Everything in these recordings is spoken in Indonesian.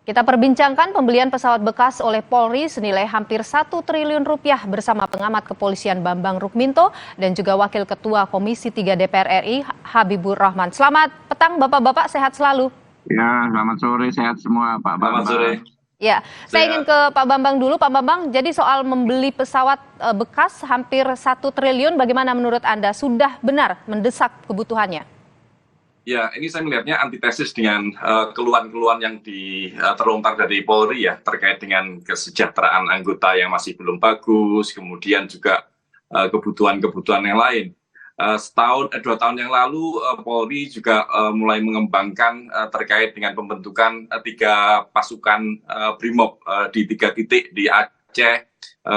Kita perbincangkan pembelian pesawat bekas oleh Polri senilai hampir 1 triliun rupiah bersama pengamat kepolisian Bambang Rukminto dan juga Wakil Ketua Komisi 3 DPR RI Habibur Rahman. Selamat petang Bapak-Bapak, sehat selalu. Ya, selamat sore, sehat semua Pak Bambang. Selamat sore. Ya, saya ingin ke Pak Bambang dulu. Pak Bambang, jadi soal membeli pesawat bekas hampir 1 triliun, bagaimana menurut Anda? Sudah benar mendesak kebutuhannya? Ya, ini saya melihatnya antitesis dengan keluhan-keluhan yang terlontar dari Polri ya, terkait dengan kesejahteraan anggota yang masih belum bagus, kemudian juga kebutuhan-kebutuhan yang lain. 2 tahun yang lalu Polri juga mulai mengembangkan terkait dengan pembentukan 3 pasukan BRIMOB di 3 titik di Aceh,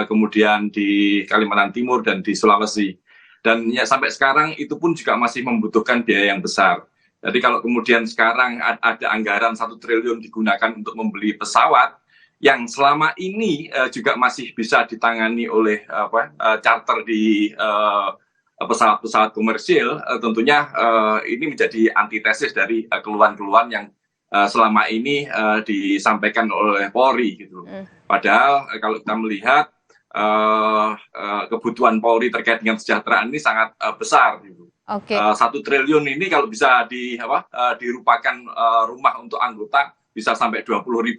kemudian di Kalimantan Timur dan di Sulawesi. Dan ya sampai sekarang itu pun juga masih membutuhkan biaya yang besar. Jadi kalau kemudian sekarang ada anggaran 1 triliun digunakan untuk membeli pesawat yang selama ini juga masih bisa ditangani oleh charter di pesawat-pesawat komersil, tentunya ini menjadi antitesis dari keluhan-keluhan yang selama ini disampaikan oleh Polri gitu. Padahal kalau kita melihat kebutuhan Polri terkait dengan kesejahteraan ini sangat besar gitu. 1 triliun ini kalau bisa dirupakan rumah untuk anggota bisa sampai 20.000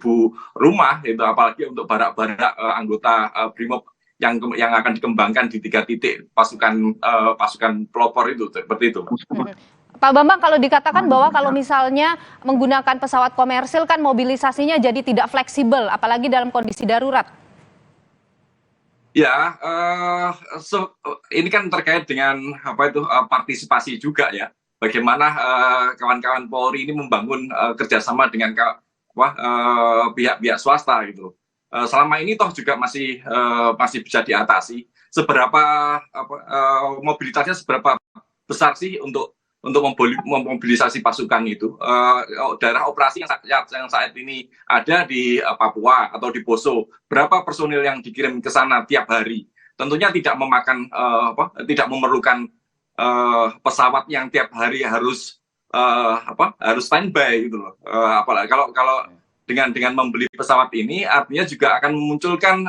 rumah itu, apalagi untuk barak-barak anggota BRIMOB yang akan dikembangkan di 3 titik pasukan pelopor itu, seperti itu. Pak Bambang, kalau dikatakan bahwa kalau misalnya menggunakan pesawat komersil kan mobilisasinya jadi tidak fleksibel, apalagi dalam kondisi darurat. Ya, ini kan terkait dengan partisipasi juga ya. Bagaimana kawan-kawan Polri ini membangun kerjasama dengan pihak-pihak swasta gitu. Selama ini toh juga masih bisa diatasi. Seberapa mobilitasnya seberapa besar sih untuk memobilisasi pasukan itu? Daerah operasi yang saat ini ada di Papua atau di Poso, berapa personil yang dikirim ke sana tiap hari? Tentunya tidak tidak memerlukan pesawat yang tiap hari harus standby gitu loh. Apalagi kalau dengan membeli pesawat ini artinya juga akan memunculkan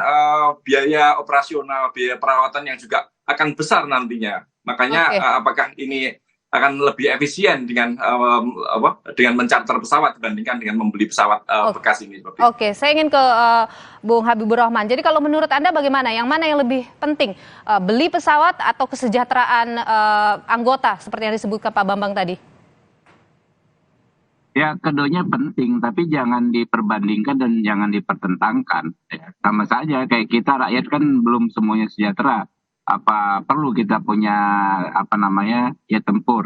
biaya operasional, biaya perawatan yang juga akan besar nantinya. Makanya apakah ini akan lebih efisien dengan mencharter pesawat dibandingkan dengan membeli pesawat bekas ini. Oke, saya ingin ke Bung Habibur Rahman. Jadi kalau menurut Anda bagaimana? Yang mana yang lebih penting? Beli pesawat atau kesejahteraan anggota seperti yang disebutkan Pak Bambang tadi? Ya, keduanya penting, tapi jangan diperbandingkan dan jangan dipertentangkan. Ya, sama saja kayak kita rakyat kan belum semuanya sejahtera. Apa perlu kita punya tempur,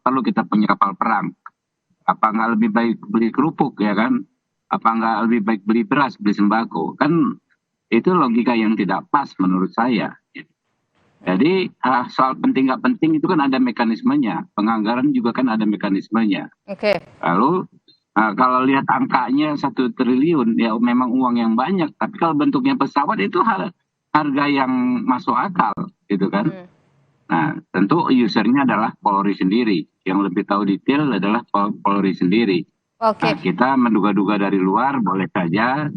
perlu kita punya kapal perang, apa nggak lebih baik beli kerupuk ya kan, apa nggak lebih baik beli beras, beli sembako, kan itu logika yang tidak pas menurut saya. Jadi soal penting nggak penting itu kan ada mekanismenya, penganggaran juga kan ada mekanismenya. Lalu kalau lihat angkanya 1 triliun ya memang uang yang banyak, tapi kalau bentuknya pesawat itu harga yang masuk akal gitu kan. Nah tentu usernya adalah Polri sendiri, yang lebih tahu detail adalah Polri sendiri. Nah, kita menduga-duga dari luar boleh saja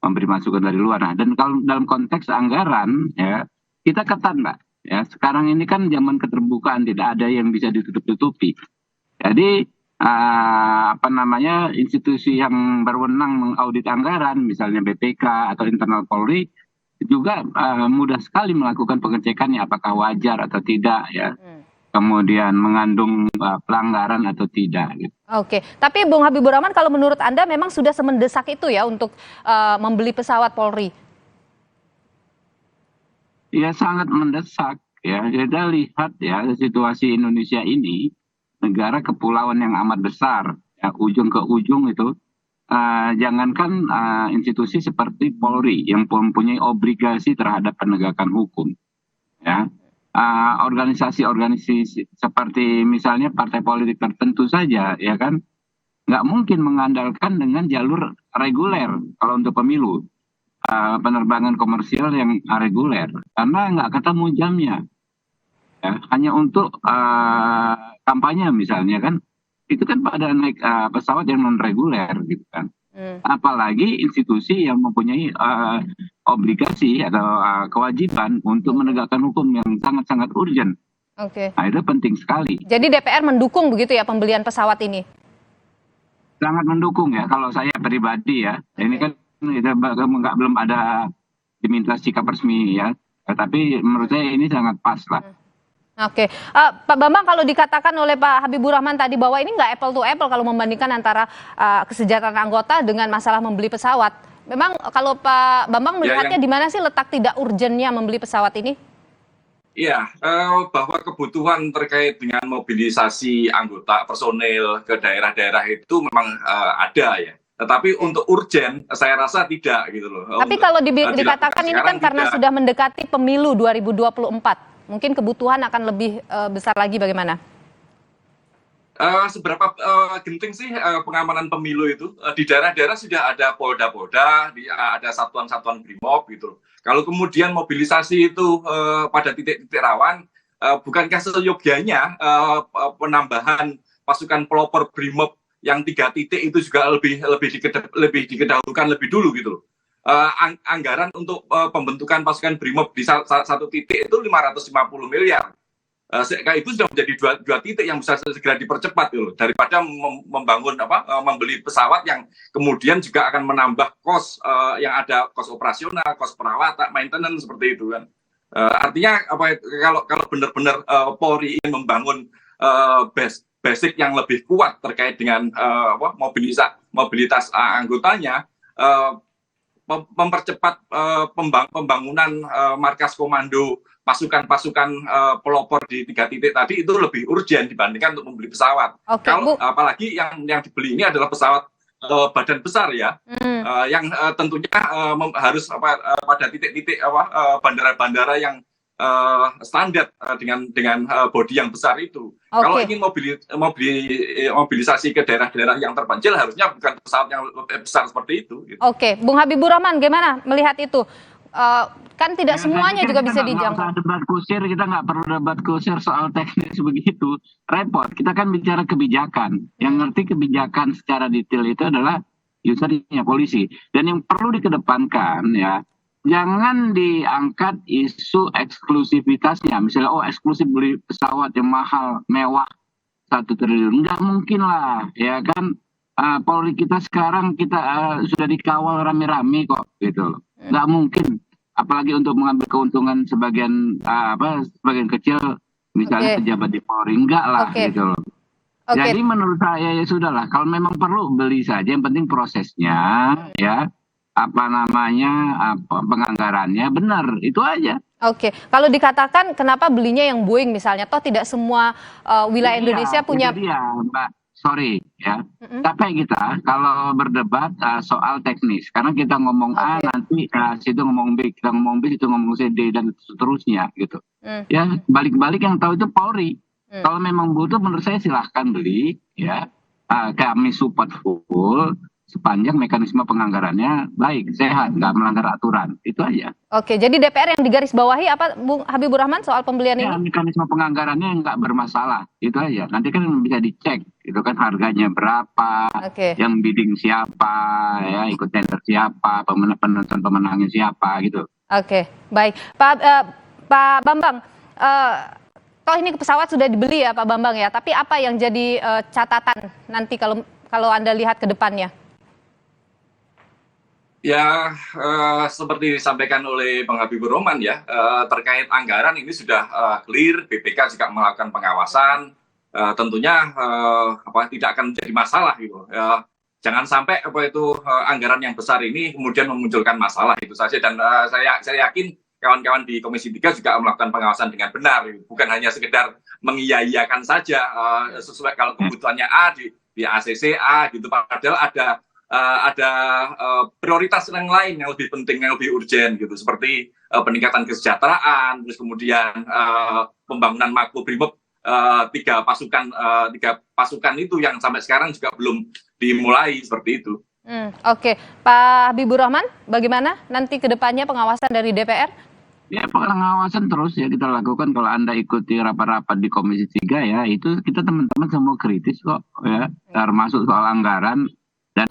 memberi masukan dari luar. Nah, dan kalau dalam konteks anggaran ya kita ketat Mbak ya, sekarang ini kan zaman keterbukaan, tidak ada yang bisa ditutup-tutupi. Jadi institusi yang berwenang mengaudit anggaran misalnya BPK atau internal Polri juga mudah sekali melakukan pengecekannya apakah wajar atau tidak ya, kemudian mengandung pelanggaran atau tidak gitu. Tapi Bung Habibur Rahman, kalau menurut Anda memang sudah semendesak itu ya untuk membeli pesawat Polri? Ya sangat mendesak ya. Kita lihat ya situasi Indonesia ini, negara kepulauan yang amat besar ya, ujung ke ujung itu. Jangankan institusi seperti Polri yang mempunyai obligasi terhadap penegakan hukum, ya, organisasi seperti misalnya partai politik tertentu saja, ya kan, nggak mungkin mengandalkan dengan jalur reguler kalau untuk pemilu, penerbangan komersial yang reguler, karena nggak ketemu jamnya, ya, hanya untuk kampanye misalnya kan. Itu kan pada naik pesawat yang non reguler gitu kan. Apalagi institusi yang mempunyai obligasi atau kewajiban untuk menegakkan hukum yang sangat-sangat urgent. Oke. Nah, itu penting sekali. Jadi DPR mendukung begitu ya pembelian pesawat ini? Sangat mendukung ya kalau saya pribadi ya. Ini kan kita belum ada diminta sikap resmi ya. Tapi menurut saya ini sangat pas lah. Oke, Pak Bambang, kalau dikatakan oleh Pak Habibur Rahman tadi bahwa ini nggak apple to apple kalau membandingkan antara kesejahteraan anggota dengan masalah membeli pesawat. Memang kalau Pak Bambang melihatnya di mana sih letak tidak urgennya membeli pesawat ini? Iya, bahwa kebutuhan terkait dengan mobilisasi anggota personel ke daerah-daerah itu memang ada ya. Tetapi untuk urgen, saya rasa tidak gitu loh. Tapi kalau dikatakan ini kan karena sudah mendekati pemilu 2024. Mungkin kebutuhan akan lebih besar lagi, bagaimana? Seberapa genting sih pengamanan pemilu itu? Di daerah-daerah sudah ada polda-polda, ada satuan-satuan brimob gitu. Kalau kemudian mobilisasi itu pada titik-titik rawan, bukankah seyogyanya penambahan pasukan pelopor brimob yang 3 titik itu juga lebih dikedahukan lebih dulu gitu loh. Anggaran untuk pembentukan pasukan brimob di satu titik itu 550 miliar. Itu sudah menjadi dua titik yang bisa segera dipercepat gitu, daripada membeli pesawat yang kemudian juga akan menambah kos yang ada, kos operasional, kos perawatan, maintenance seperti itu kan. Artinya kalau benar-benar Polri ingin membangun basic yang lebih kuat terkait dengan mobilitas anggotanya, mempercepat pembangunan markas komando pasukan-pasukan pelopor di 3 titik tadi itu lebih urgent dibandingkan untuk membeli pesawat. Kalau apalagi yang dibeli ini adalah pesawat badan besar ya, yang tentunya harus pada titik-titik bandara-bandara yang standar dengan bodi yang besar itu. Kalau ingin mobilisasi ke daerah-daerah yang terpencil harusnya bukan pesawat yang besar seperti itu. Gitu. Oke, Bung Habibur Rahman, gimana melihat itu? Kan tidak semuanya juga bisa dijangkau. Kita nggak perlu debat kusir soal teknis begitu, repot. Kita kan bicara kebijakan. Yang ngerti kebijakan secara detail itu adalah usernya, polisi. Dan yang perlu dikedepankan ya, jangan diangkat isu eksklusivitasnya. Misalnya, eksklusif beli pesawat yang mahal, mewah, 1 triliun. Nggak mungkin lah, ya kan. Polri kita sekarang sudah dikawal rame-rame kok, gitu. Nggak mungkin. Apalagi untuk mengambil keuntungan sebagian kecil, misalnya pejabat di Polri. Enggak lah, gitu loh. Jadi menurut saya ya sudahlah. Kalau memang perlu, beli saja. Yang penting prosesnya, ya. Penganggarannya benar, itu aja. Oke, kalau dikatakan kenapa belinya yang Boeing misalnya, toh tidak semua wilayah Indonesia punya. Mbak, sorry ya, capek kita kalau berdebat soal teknis, karena kita ngomong A nanti situ ngomong B, kita ngomong B, situ ngomong C, D dan seterusnya gitu. Ya balik-balik yang tahu itu Polri. Kalau memang butuh, menurut saya silahkan beli ya. Kami support full sepanjang mekanisme penganggarannya baik, sehat, nggak melanggar aturan. Itu aja. Oke, jadi DPR yang digarisbawahi apa, Bung Habibur Rahman, soal pembelian ini? Mekanisme penganggarannya nggak bermasalah. Itu aja. Nanti kan bisa dicek. Itu kan harganya berapa, yang bidding siapa, ya ikut tender siapa, pemenangnya siapa, gitu. Oke, baik. Pak Bambang, toh ini pesawat sudah dibeli ya Pak Bambang ya, tapi apa yang jadi catatan nanti kalau Anda lihat ke depannya? Ya, seperti disampaikan oleh Bang Habibur Rahman ya, terkait anggaran ini sudah clear, BPK juga melakukan pengawasan, tentunya tidak akan menjadi masalah gitu. Jangan sampai anggaran yang besar ini kemudian memunculkan masalah itu saja. Dan saya yakin kawan-kawan di Komisi 3 juga melakukan pengawasan dengan benar, bukan hanya sekedar mengiyakan saja sesuai kalau kebutuhannya A di ACC A gitu, padahal ada prioritas yang lain yang lebih penting, yang lebih urgent gitu, seperti peningkatan kesejahteraan, terus kemudian pembangunan makobrimob 3 pasukan itu yang sampai sekarang juga belum dimulai seperti itu. Oke, Pak Habibur Rahman, bagaimana nanti ke depannya pengawasan dari DPR? Ya, pengawasan terus ya kita lakukan. Kalau Anda ikuti rapat-rapat di Komisi 3 ya, itu kita teman-teman semua kritis kok ya, termasuk soal anggaran. Dan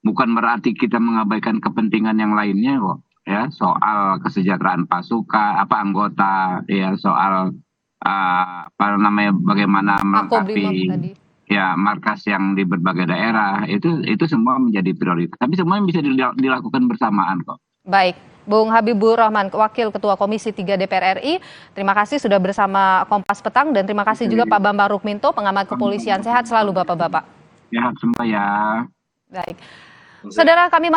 bukan berarti kita mengabaikan kepentingan yang lainnya kok, ya, soal kesejahteraan pasukan, anggota, ya, soal bagaimana melengkapi tadi. ya markas yang di berbagai daerah, itu semua menjadi prioritas. Tapi semuanya bisa dilakukan bersamaan kok. Baik, Bung Habibur Rahman, Wakil Ketua Komisi 3 DPR RI, terima kasih sudah bersama Kompas Petang, dan terima kasih juga Pak Bambang Rukminto, pengamat kepolisian. Sehat selalu Bapak-Bapak. Sehat semua ya. Baik, saudara, kami masih